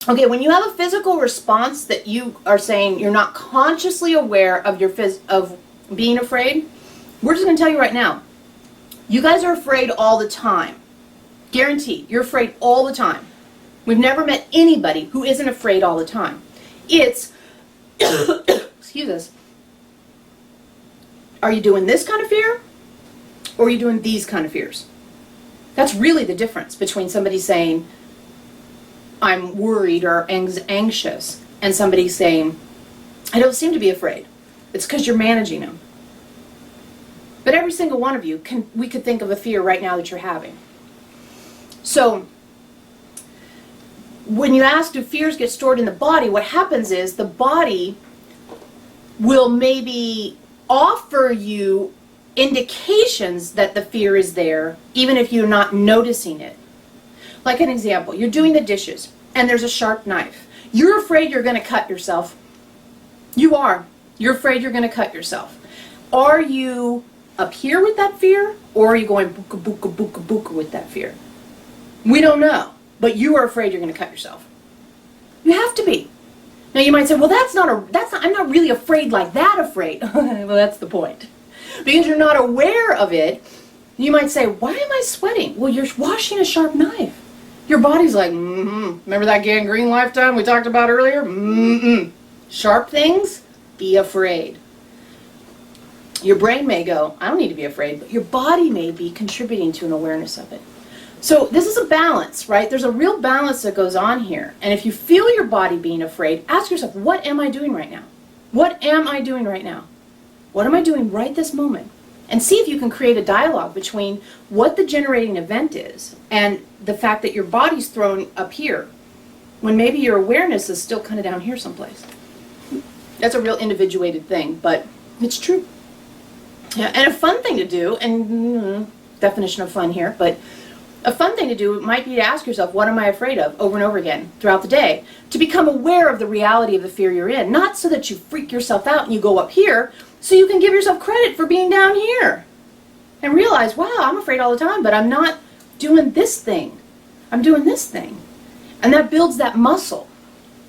Okay, when you have a physical response that you are saying you're not consciously aware of of being afraid, we're just going to tell you right now, you guys are afraid all the time. Guaranteed, you're afraid all the time. We've never met anybody who isn't afraid all the time. It's, excuse us, are you doing this kind of fear, or are you doing these kind of fears? That's really the difference between somebody saying, I'm worried or anxious, and somebody saying, I don't seem to be afraid. It's because you're managing them. But every single one of you, we could think of a fear right now that you're having. So, when you ask, do fears get stored in the body, what happens is the body will maybe offer you indications that the fear is there, even if you're not noticing it. Like an example, you're doing the dishes, and there's a sharp knife. You're afraid you're going to cut yourself. You are. You're afraid you're going to cut yourself. Are you up here with that fear, or are you going booka booka booka booka with that fear? We don't know, but you are afraid you're going to cut yourself. You have to be. Now you might say, well, I'm not really afraid like that afraid. Well, that's the point. Because you're not aware of it, you might say, why am I sweating? Well, you're washing a sharp knife. Your body's like, remember that gangrene lifetime we talked about earlier? Sharp things, be afraid. Your brain may go, I don't need to be afraid, but your body may be contributing to an awareness of it. So this is a balance, right? There's a real balance that goes on here. And if you feel your body being afraid, ask yourself, what am I doing right now? What am I doing right now? What am I doing right this moment? And see if you can create a dialogue between what the generating event is and the fact that your body's thrown up here, when maybe your awareness is still kind of down here someplace. That's a real individuated thing, but it's true. Yeah, and a fun thing to do, and definition of fun here, but a fun thing to do might be to ask yourself, what am I afraid of, over and over again throughout the day, to become aware of the reality of the fear you're in, not so that you freak yourself out and you go up here, so you can give yourself credit for being down here and realize, wow, I'm afraid all the time, but I'm not doing this thing. I'm doing this thing. And that builds that muscle.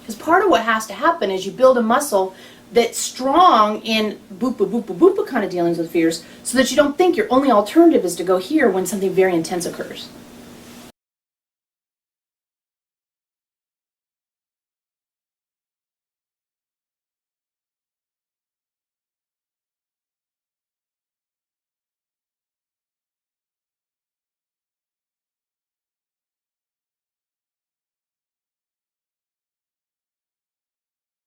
Because part of what has to happen is you build a muscle that's strong in boopa, boopa, boopa kind of dealings with fears, so that you don't think your only alternative is to go here when something very intense occurs.